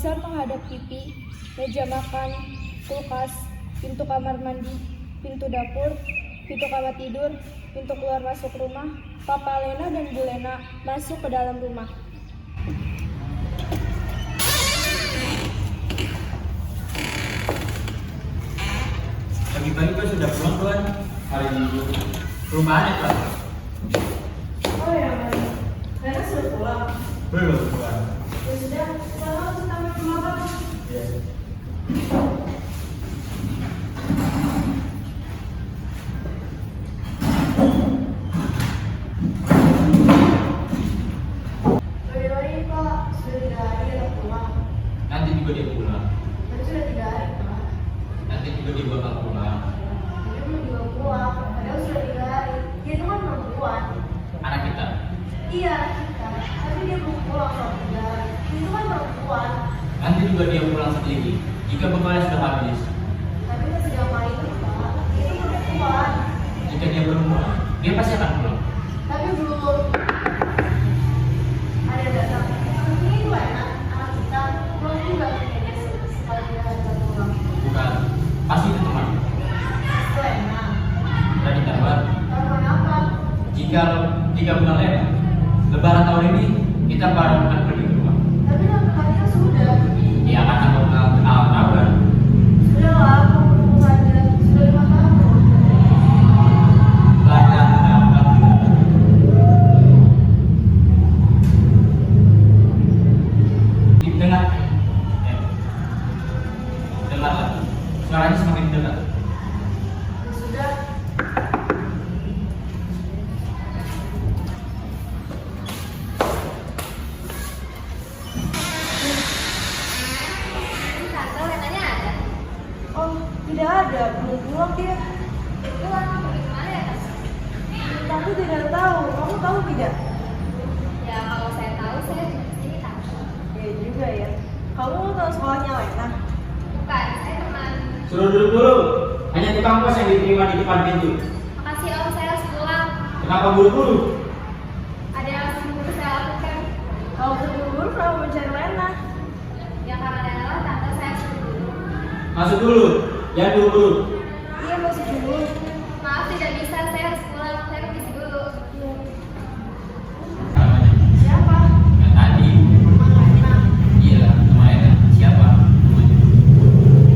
besar menghadap TV, meja makan, kulkas, pintu kamar mandi, pintu dapur, pintu kamar tidur, pintu keluar masuk rumah. Papa Lena dan Bu Lena masuk ke dalam rumah. Pagi-pagi Pak sudah pulang Tuan. Hari Minggu. Perumahan ya Pak? Oh ya, Lena sudah pulang. Belum Tuan. Ya sudah, selamat sampai rumah Papa. Ya. Sorry Pak, sudah 3 hari dia pulang. Nanti juga dia pulang. Tapi sudah 3 hari Pak. Nanti juga dia bakal pulang. Dia belum juga pulang, padahal sudah 3 hari. Dia itu kan perempuan. Anak kita. Iya, kita. Tapi dia belum pulang selama 3 hari. Dia itu kan perempuan. Nanti juga dia pulang sendiri. Jika bekalnya sudah habis. Tapi nggak segampang itu Pak. Dia itu perempuan. Jika dia belum pulang, dia pasti akan pulang. Tapi belum. Ada dasar. Ini itu enak. Anak kita belum juga kayaknya sekali dia nggak pulang. Bukan. Pasti itu teman. Itu enak. Tadi kabar. Karena apa? Jika bulan Lena, Lebaran tahun ini kita bareng akan pergi ke rumah. Tapi kan kita sudah. Ya akan alat kabar. Sudah lah, aku saja. Sudah 5 tahun. Banyak. Dengar. Dengarlah. Suaranya semakin dekat. Ya sudah. Tante, Lenanya ada? Oh, tidak ada. Belum pulang dia. Itu lama pergi kemana ya, Tante? Tapi tidak tahu. Kamu tahu tidak? Ya, kalau saya tahu, saya juga kesini, Tante. Ya juga ya. Kamu tahu sekolahnya Lena? Bukan, saya teman. Suruh duduk dulu. Hanya tukang pos yang diterima di depan pintu. Makasih Om, saya harus pulang. Kenapa buru-buru? Ada yang harus saya lakukan. Kalau buru-buru kamu mencari Lena. Ya, karena ada lelah, Tante, saya harus dulu. Masuk dulu. Jangan buru-buru. Iya masih dulu. Maaf, tidak bisa. Saya harus pulang. Saya permisi dulu. Siapa? Yang tadi. Mama Lena. Iya, teman Lena. Siapa?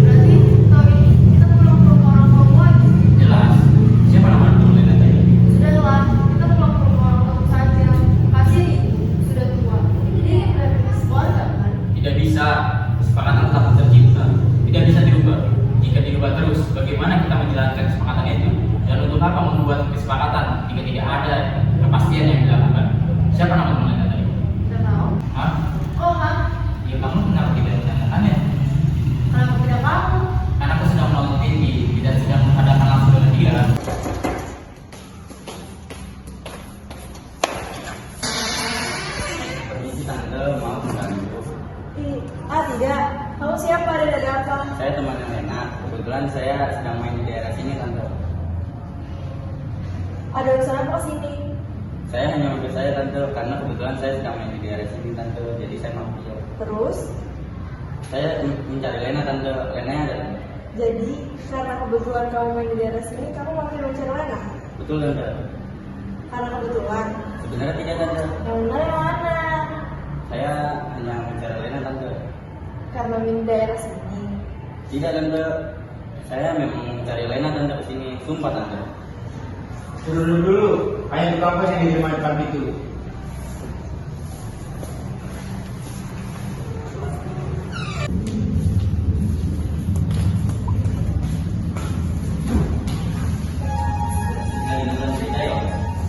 Berarti tahun ini kita pulang ke rumah orang tua lagi. Jelas. Siapa nama teman Lena tadi? Sudahlah, kita pulang ke rumah orang tua saja. Kasih sudah tua. Jadi udah bebas keluarga kan? Tidak bisa. Kesepakatan tetap tercipta. Tidak bisa dirubah. Jika dirubah terus, bagaimana kita menjalankan kesepakatan itu? Dan untuk apa membuat kesepakatan jika tidak ada kepastian yang dilakukan? Siapa nama teman Lena tadi? Tidak tahu. Hah? Oh, Hah? Ya kamu kenapa tidak menanyakannya? Kenapa tidak kamu? Karena aku sedang menonton TV, tidak sedang menghadapkan langsung dengan dia. Permisi tante, maaf mengganggu. Tidak. Kamu siapa dan dari apa? Saya temannya Lena. Kebetulan saya sedang main di daerah sini tante. Ada urusan apa kesini? Saya hanya mampir saya tante, karena kebetulan saya sedang main di daerah sini tante, jadi saya mampir. Terus? Saya mencari Lena tante, Lena ada tante. Jadi, karena kebetulan kamu main di daerah sini, kamu makin mencari Lena? Betul tante. Karena kebetulan? Sebenarnya tidak tante. Yang benar yang mana? Saya hanya mencari Lena tante. Karena main di daerah sini? Tidak tante. Saya memang mencari Lena tante kesini, sumpah tante. Dulu dulu, hanya tukang pos yang diterima depan pintu.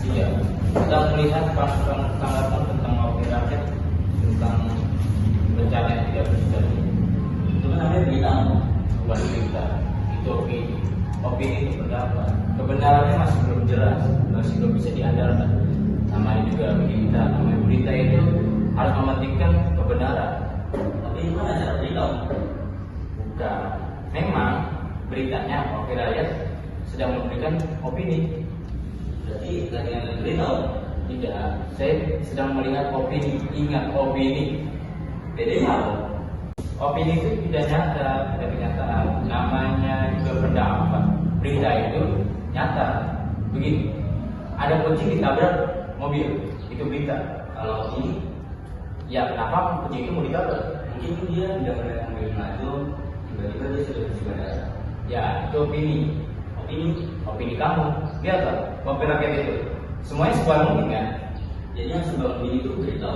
Iya. Sedang melihat pasukan tanggapan tentang wakil rakyat tentang bencana yang tidak terjadi. Itu kan namanya berita, bukan berita. Itu opini itu pendapat. Kebenarannya masih belum jelas, masih belum bisa diandalkan. Namanya juga berita, namanya berita itu harus mementingkan kebenaran. Tapi itu kan acara berita. Bukan. Memang beritanya wakil rakyat sedang memberikan opini. Berarti lagi yang berita? Tidak. Saya sedang melihat opini. Ingat opini. Bedanya apa? Opini itu tidak nyata, tidak kenyataan. Namanya juga pendapat. Berita itu nyata. Begini, ada kucing ditabrak mobil, itu berita. Kalau ini, ya kenapa kucing itu mau ditabrak? Mungkin dia tidak melihat mobil maju, tiba-tiba dia sudah bersebelah. Ya, itu opini kamu. Lihat lah, mobil rakyat itu. Semuanya sebuah mungkin kan? Jadi yang sebuah opini itu berita.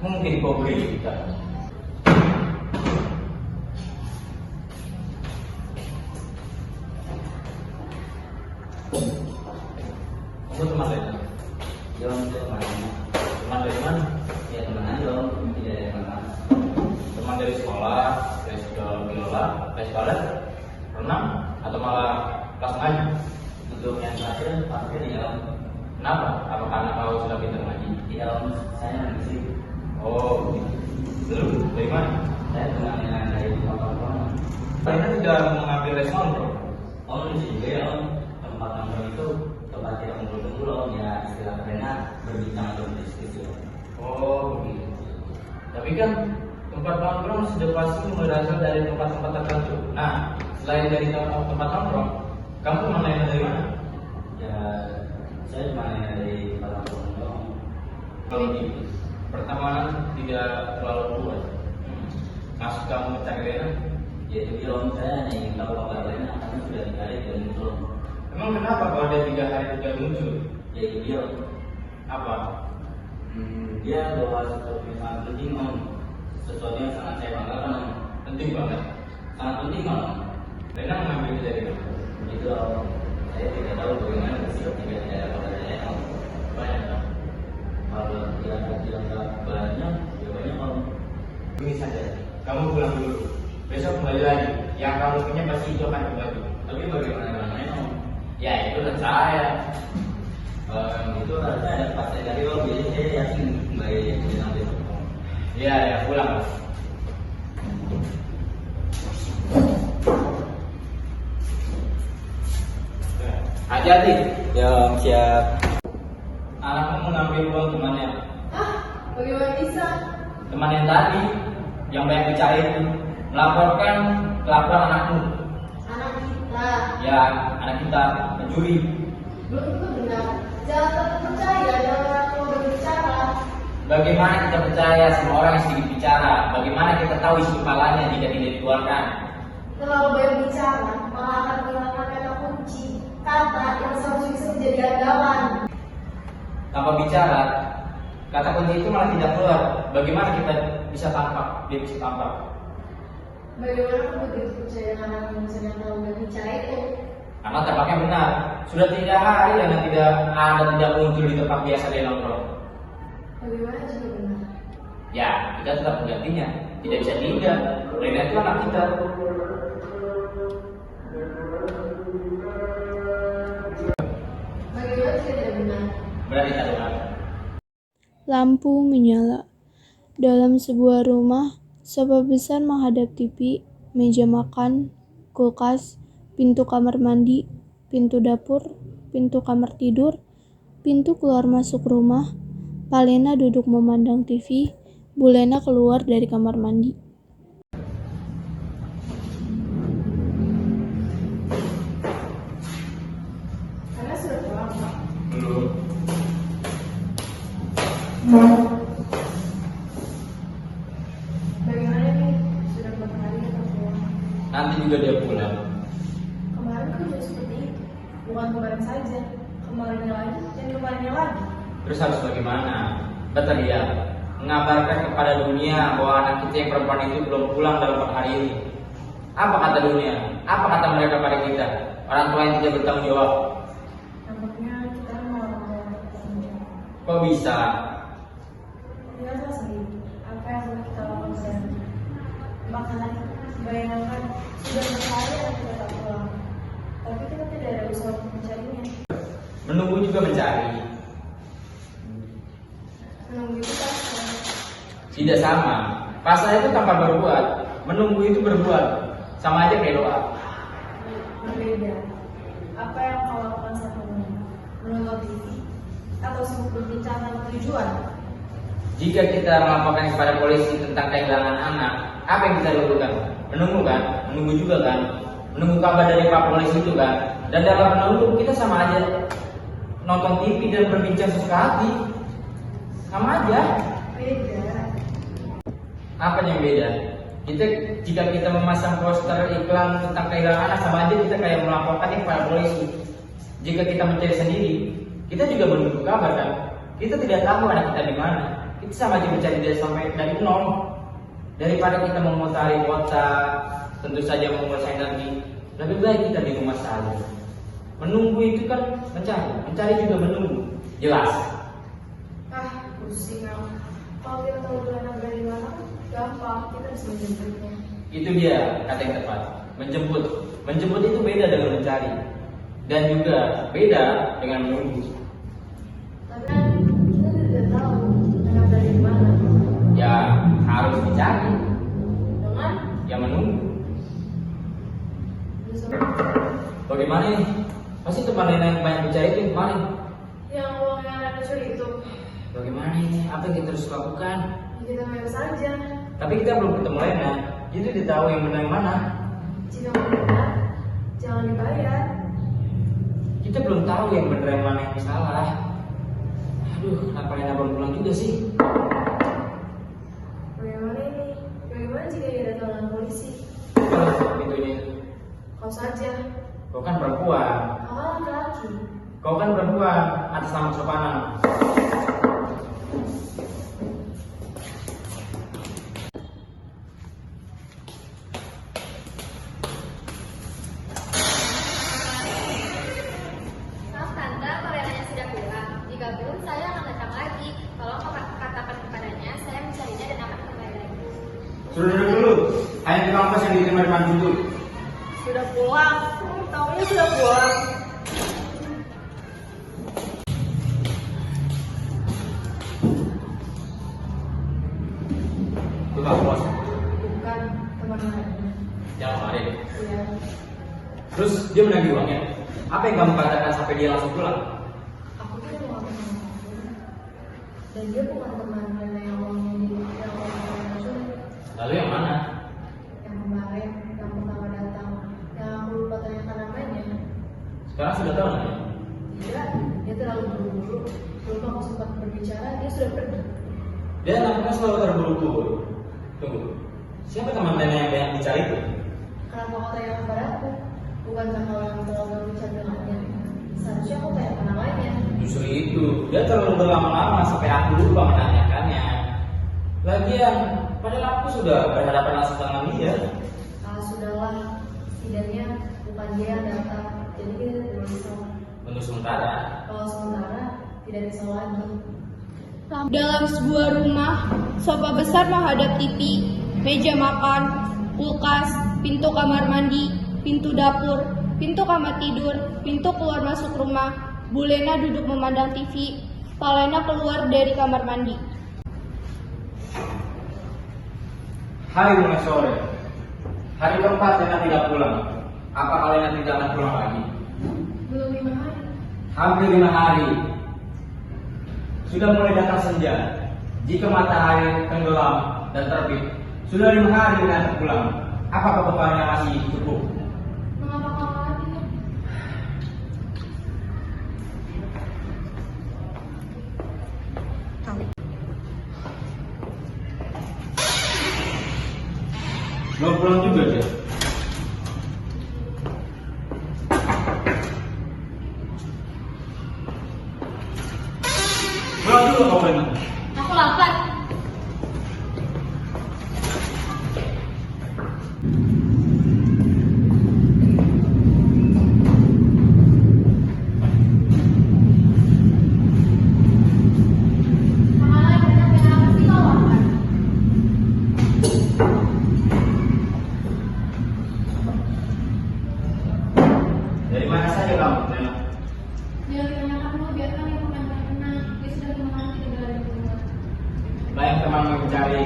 Mungkin kau beri kita. Kamu teman dari mana? Jom, teman. Teman dari mana? Ya teman aja dong, tidak ada teman. Teman dari sekolah, dari sekolah biola, dari sekolah, renang, atau malah kelas ngaji? Untuk yang terakhir, pasti ya om. Kenapa? Apa karena kau sudah pintar ngaji? Iya om, saya ngaji. Oh, belum? Dari mana? Saya teman yang dari tempat-tempat. Karena tidak mengambil les nongkrong. Oh, di sini juga ya om. Tempat nongkrong itu tempat kita kumpul-kumpul om, ya istilah kerennya berbincang atau berdiskusi. Oh, begitu. Tapi kan tempat nongkrong sudah pasti berasal dari tempat-tempat tertentu. Nah, selain dari tempat nongkrong, kamu temannya dari mana? Ya, saya temannya dari tempat nongkrong. Kalau gitu, pertemanan tidak terlalu luas. Maksud kamu mencari Lena? Ya itu dia om, saya hanya ingin tahu kabar Lena karena sudah 3 hari tidak muncul. Emang kenapa kalau ada 3 hari tidak muncul? Ya itu dia om. Apa? Dia bawa sesuatu yang sangat penting om. Sesuatu yang sangat saya banggakan om. Penting banget. Sangat penting om. Lena mengambil dari mana? Itu om. Saya tidak tahu bagaimana bersikap jika tidak ada kabar Lena om. Banyak om. Kalau tidak ada kabarnya, ya banyak om. Ini saja. Kamu pulang dulu. Besok kembali lagi. Yang kamu punya pasti itu akan kembali. Tapi bagaimana caranya om? Ya itu dan saya. Itu harusnya ada pasien dari om. Jadi saya yakin kembali nanti. Iya ya pulang. Hati-hati. Ya om siap. Anakmu mengambil uang temannya. Ah, bagaimana bisa? Teman yang tadi yang banyak bicara itu melaporkan kelakuan anakmu. Anak kita. Ya, anak kita mencuri. Belum tentu benar. Jangan terpercaya dengan orang tua berbicara. Bagaimana kita percaya sama orang yang sedikit bicara? Bagaimana kita tahu isi kepalanya jika tidak dikeluarkan? Terlalu banyak bicara, malah akan menghilangkan kata kunci. Kata yang seharusnya bisa menjadi andalan. Tanpa bicara, kata kunci itu malah tidak keluar. Bagaimana kita bisa tampak? Dia bisa tampak. Bagaimana kamu begitu percaya dengan anak yang sedang tahu berbicara itu? Karena tampaknya benar. Sudah 3 hari dan tidak muncul di tempat biasa dia nongkrong. Bagaimana jika benar? Ya, kita tetap menggantinya. Tidak bisa tidak. Rena itu anak kita. Bagaimana jika tidak benar? Berarti tak benar. Lampu menyala. Dalam sebuah rumah, sofa besar menghadap TV, meja makan, kulkas, pintu kamar mandi, pintu dapur, pintu kamar tidur, pintu keluar masuk rumah. Palena duduk memandang TV, Bu Lena keluar dari kamar mandi. Karena sudah pulang, Pak. Belum. Bagaimana nih? Sudah berapa hari kita pulang? Nanti juga dia pulang. Kemarin kan juga seperti itu. Bukan kemarin saja. Kemarinnya lagi dan kemarinnya lagi. Terus harus bagaimana? Kata dia, mengabarkan kepada dunia bahwa anak kita yang perempuan itu belum pulang dalam 4 hari ini. Apa kata dunia? Apa kata mereka pada kita? Orang tua yang tidak bertanggung jawab. Nampaknya kita mau orang tua yang bertanggung jawab. Kok bisa? Kita tahu sendiri apa yang telah kita lakukan sehari. Bahkan bayangkan sudah berhari anak kita tak pulang. Tapi kita tidak ada usaha untuk mencarinya. Menunggu juga mencari. Menunggu itu kan Tidak sama. Pasrah itu tanpa berbuat. Menunggu itu berbuat. Sama aja kayak doa. berbeda. Apa yang kau lakukan saat menonton TV atau sibuk berbincang tentang tujuan? Jika kita melaporkan kepada polisi tentang kehilangan anak, apa yang kita lakukan? Menunggu kan? Menunggu juga kan? Menunggu kabar dari Pak Polisi itu kan? Dan dalam menunggu kita sama aja nonton TV dan berbincang sesuka hati. Sama aja. Beda. Apa yang beda? Jika kita memasang poster iklan tentang kehilangan anak, sama aja kita kayak melaporkannya kepada polisi. Jika kita mencari sendiri, kita juga menunggu kabar kan? Kita tidak tahu anak kita di mana. Kita sama aja mencari dia sampai dari nol. Daripada kita memutari kota, tentu saja menguras energi, lebih baik kita di rumah saja. Menunggu itu kan mencari juga menunggu. Jelas. Pusing aku. Kalau kita tahu anak dari mana, gampang kita bisa menjemputnya. Itu dia kata yang tepat. Menjemput. Menjemput itu beda dengan mencari. Dan juga beda dengan menunggu. Tapi kan kita tidak tahu anak dari mana. Ya harus dicari. Dengan Ya menunggu. Bagaimana ini? Pasti teman Lena yang banyak bicara itu kemarin. yang uangnya anak kecil itu, Bagaimana ini? Apa yang kita harus lakukan? kita bayar saja. Tapi kita belum ketemu Lena. Jadi dia tahu yang benar yang mana. Jika benar, jangan dibayar. Kita belum tahu yang benar yang mana yang salah. Aduh, kenapa Lena belum pulang juga sih? Bagaimana ini? Bagaimana jika dia datang dengan polisi? Pintunya. Kau saja. Kau kan perempuan. Kau kan laki-laki. Kau kan perempuan atas nama kesopanan. Maaf Tante, kalau Renanya sudah pulang. Jika belum, saya akan datang lagi. Tolong katakan kepadanya, saya mencarinya dan akan kembali lagi. Sudah dulu. Hanya tukang ongkos yang diterima di depan pintu. Sudah pulang. Taunya sudah pulang. Tukang ongkos. Bukan teman lainnya. Jangan kemarin. Iya. Terus dia menagih uangnya. Apa yang kamu katakan sampai dia langsung pulang? Aku tidak mau apa dan dia bukan teman Lena yang uangnya yang uangnya curi. Lalu yang mana? Yang kemarin, yang pertama datang, yang aku lupa tanyakan namanya. Sekarang sudah tahu namanya? Tidak, dia terlalu buru-buru. Belum aku sempat berbicara, dia sudah pergi. Dia nampaknya selalu terburu-buru. Tunggu. Siapa teman Lena yang banyak bicara itu? Kenapa kau tanya kepadaku? Bukankah kau yang terlalu berbicara dengannya? Seharusnya aku tanya ke namanya. Justru itu. Dia terlalu berlama-lama sampai aku lupa menanyakannya. Lagian, padahal aku sudah berhadapan langsung dengan dia. Sudahlah, setidaknya bukan dia yang datang. Jadi kita tidak risau. Untuk sementara. Kalau sementara, tidak risau lagi. Dalam sebuah rumah, sofa besar menghadap TV, meja makan, kulkas, pintu kamar mandi, pintu dapur, pintu kamar tidur, pintu keluar masuk rumah. Bu Lena duduk memandang TV. Pak Lena keluar dari kamar mandi. Hari mulai sore. Hari keempat Lena tidak pulang. Apakah Lena tidak akan pulang lagi? Belum 5 hari. Hampir 5 hari. Sudah mulai datang senja. Jika matahari tenggelam dan terbit, sudah 5 hari Lena tak pulang. Apakah bebannya masih cukup? Mengapa kau lagi? Belum pulang juga dia. Pulang juga kau Lena. Aku lapar. Dari mana saja kamu Lena? Jangan tanyakan dulu, biarkan yang pernah tenang. Dia sudah 5 hari tidak berada di rumah. Banyak teman yang mencari.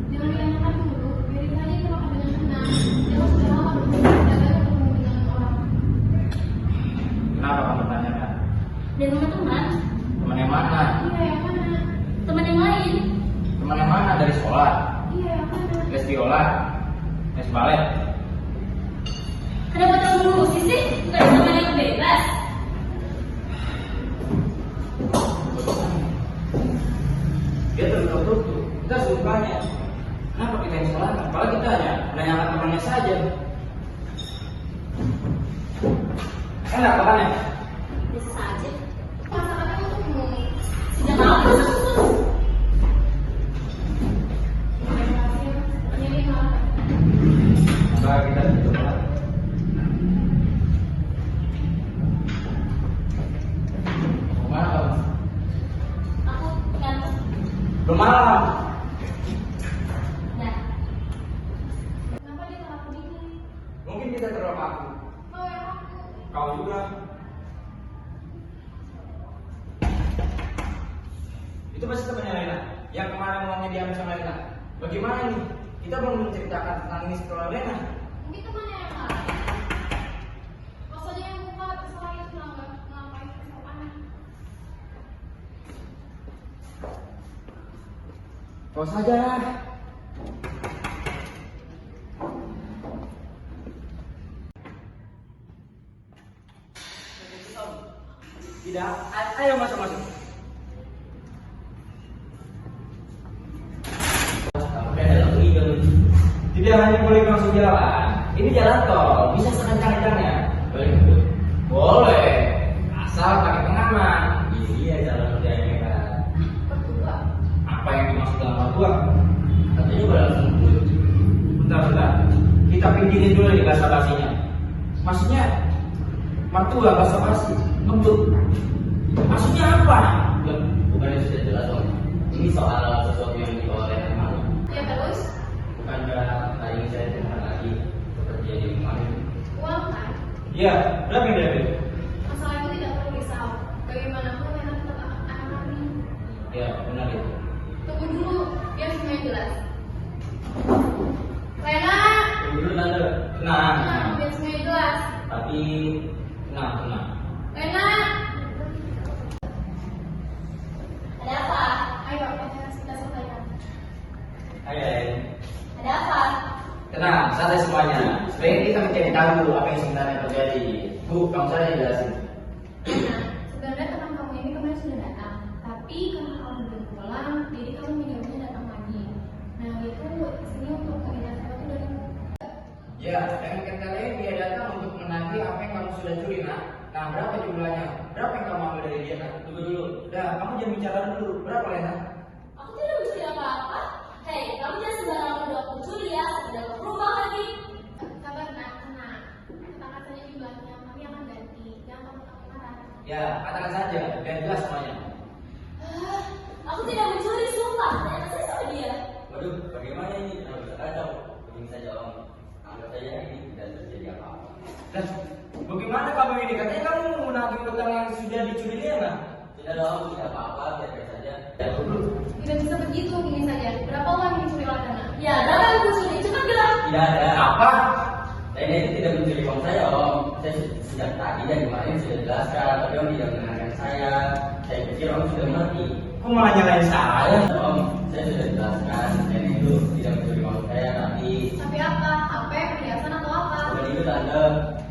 Jangan ditanyakan dulu, biarin saja itu akan dengan tenang. Dia sudah lama berjaga bertemu dengan orang. Kenapa kamu tanyakan? Dan teman-teman, Teman yang mana? iya yang mana? Teman yang lain. Teman yang mana dari sekolah? Iya, yang mana? Les biola, les balet. Kenapa tak ngurusin sih? Bukan sama yang bebas. Dia tertutup. Kita sukanya. Kenapa kita yang salah? Apalagi kita hanya menanyakan temannya saja. Enak makannya? Bisa saja. Masakannya untukmu. Sejak apa? Maka kita coba. Kemana kamu? Aku ngantuk. Belum malam. Nah. Kenapa dia malah begini? Mungkin kita terlalu aku. Mau yang aku? Kau juga. Itu pasti temannya Lena. Yang kemarin uangnya diambil sama Lena. Bagaimana nih? Kita belum menceritakan tentang ini setelah Lena. Mungkin temannya yang lain. Maksudnya yang buka terserah itu ngapain kesalahan. Kau saja. Tidak, ayo masuk. Tidak hanya boleh masuk jalan, ini jalan tol, bisa sekencang-kencangnya. Boleh ngebut? Boleh, asal pakai pengaman. Iya jalan kerjanya kan. Berdua. Apa yang dimaksud dalam mertua? Katanya boleh langsung ngebut. Bentar, kita pinggirin dulu nih basa-basinya. Maksudnya mertua basa-basi, ngebut. Maksudnya apa? Bukannya sudah jelas om. Ini soal sesuatu yang dibawa oleh malu. Ya terus? Bukankah tadi saya dengar lagi seperti yang kemarin? Uang kan? Iya, berapa yang diambil? Masalah itu tidak perlu risau. Bagaimanapun enak tetap anak kami. Ya, benar itu. Tunggu dulu, biar semuanya jelas. Lena, Tunggu dulu tante. Tenang. biar semuanya jelas. Tapi tenang. Lena, ada apa? Ayo, kita selesaikan. Ayo. Ada apa? Tenang, santai semuanya. Sebaiknya kita mencari tahu apa yang sebenarnya terjadi. Bu, kamu saja yang jelasin. Nah, sebenarnya teman kamu ini kemarin sudah datang, tapi karena kamu belum pulang, jadi kamu minumnya datang lagi. Nah, itu sini untuk menghindar sesuatu darimu. Ya, dengan kata lain dia datang untuk menagih apa yang kamu sudah curi, nak. Nah, berapa jumlahnya? Berapa yang kamu ambil dari dia, nak? Tunggu dulu. Dah, kamu jangan bicara dulu. Berapa, Lena? Aku tidak mencuri apa-apa. Hei, kamu jangan sembarangan nuduh aku curi ya, sudah berubah lagi. Sabar, nak, tenang. Katakan saja jumlahnya, kami akan ganti. Jangan kamu takut marah. Ya, katakan saja. Biar jelas semuanya. Aku tidak mencuri, sumpah. Tanya saya sama dia. Waduh, bagaimana ini? Kalau bisa kacau. Begini saja, Om. Anggap saja ini tidak terjadi apa-apa. Dan bagaimana kamu ini? Katanya kamu menagih utang yang sudah dicuri dia, nak? Tidak dong, tidak apa-apa. Biarkan saja. Ya, dulu. Tidak bisa begitu, begini saja. Berapa uang yang dicuri oleh Dana? Ya, berapa yang dicuri? Cepat bilang. Tidak ada. Apa? Saya ini tidak mencuri uang saya, Om. Saya sejak tadi dan kemarin sudah jelaskan, tapi Om tidak mendengarkan saya. Saya pikir Om sudah mengerti. Kok malah nyalain saya? Om, saya sudah jelaskan. Saya itu tidak mencuri uang saya, tapi Tapi apa? HP, perhiasan atau apa? bukan itu tante.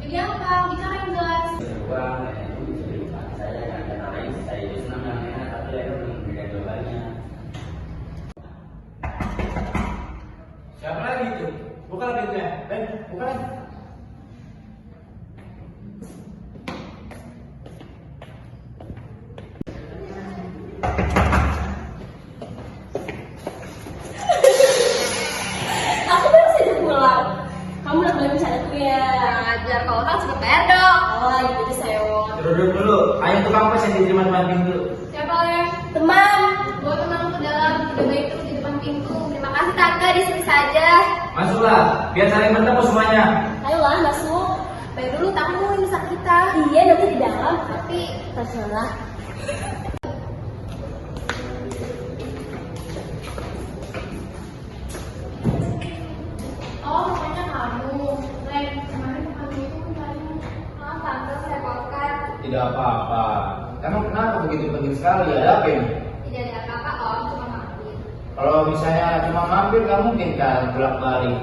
Jadi apa? Bicara yang jelas. Uang, Nenek itu bisa dipakai saya dengan kata lain. Saya itu senang dengan Nenek, tapi Nenek belum memberikan jawabannya. Siapa lagi itu? Buka pintunya. Ben, buka lagi. Aku baru saja pulang. Kamu udah boleh bercanda ya? Ajar kalau kan sudah bayar dong. Oh, gitu sewot. Duduk dulu. Ayo tukang pes yang diterima depan pintu. Siapa ya? Teman. Bawa teman ke dalam, tidak baik terus di depan pintu. Terima kasih tante, di sini saja. Masuklah, biar saling bertemu semuanya. Ayolah masuk. Bayar dulu tamu, ini saat kita. Iya nanti di dalam. Tapi Terserah. oh, rupanya kamu. Ren, kemarin kamu itu mencarimu. Maaf tante, saya repotkan. Tidak apa-apa. Emang kenapa begitu penting sekali? Ada apa ini? Tidak ada apa-apa om, cuma maafin. Kalau misalnya cuma mampir nggak mungkin kan bolak balik.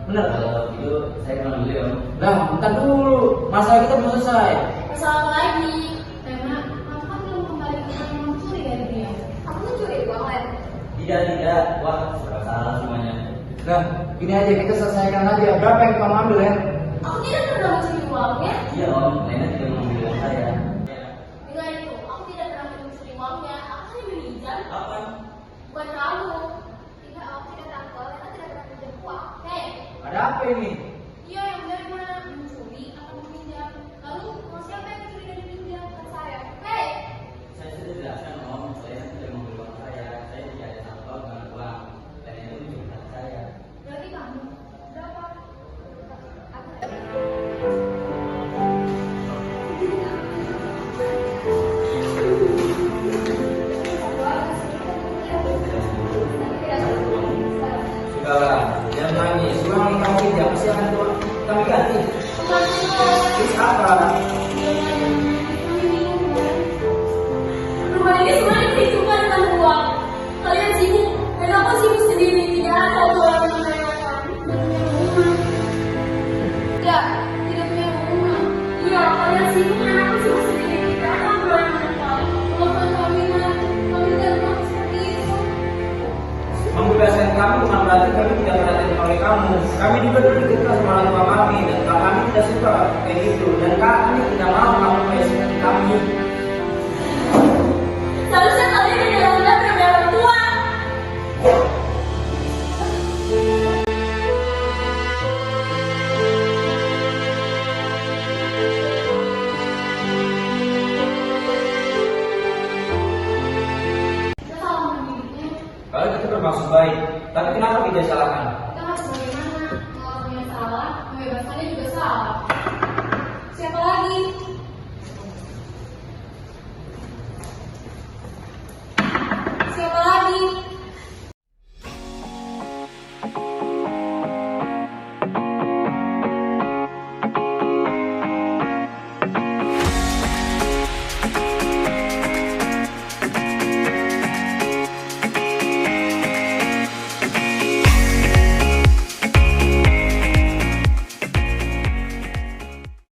Bener kalau itu saya kenal dulu ya. Nah, bentar dulu, masalah kita belum selesai. Masalah apa lagi? Karena kamu kan belum kembalikan uang curi dari dia. Kamu tuh curi uang kan? Tidak, wah serba salah semuanya. Nah, gini aja kita selesaikan aja. Berapa yang kamu ambil ya? Aku tidak pernah mencuri uangnya. Iya om, Lena tidak mengambil uang saya. Dengan itu, aku tidak pernah mencuri uangnya. Aku hanya meminjam. Apa? Bukan kamu. Tidak, aku tidak tahu. Lena tidak pernah meminjam uang. Hei, Ada apa ini? dia yang dari mana mencuri atau meminjam? Lalu siapa yang mencuri dan meminjam? Kan saya. Hei, Saya sudah jelaskan om, saya tidak mengambil uang saya. Saya tidak ada sangkut dengan uang. Dan itu mencuri saya. berarti kamu berapa? Sudahlah, jangan nangis. Uang yang kamu tidak pasti akan kami ganti. Terus apa?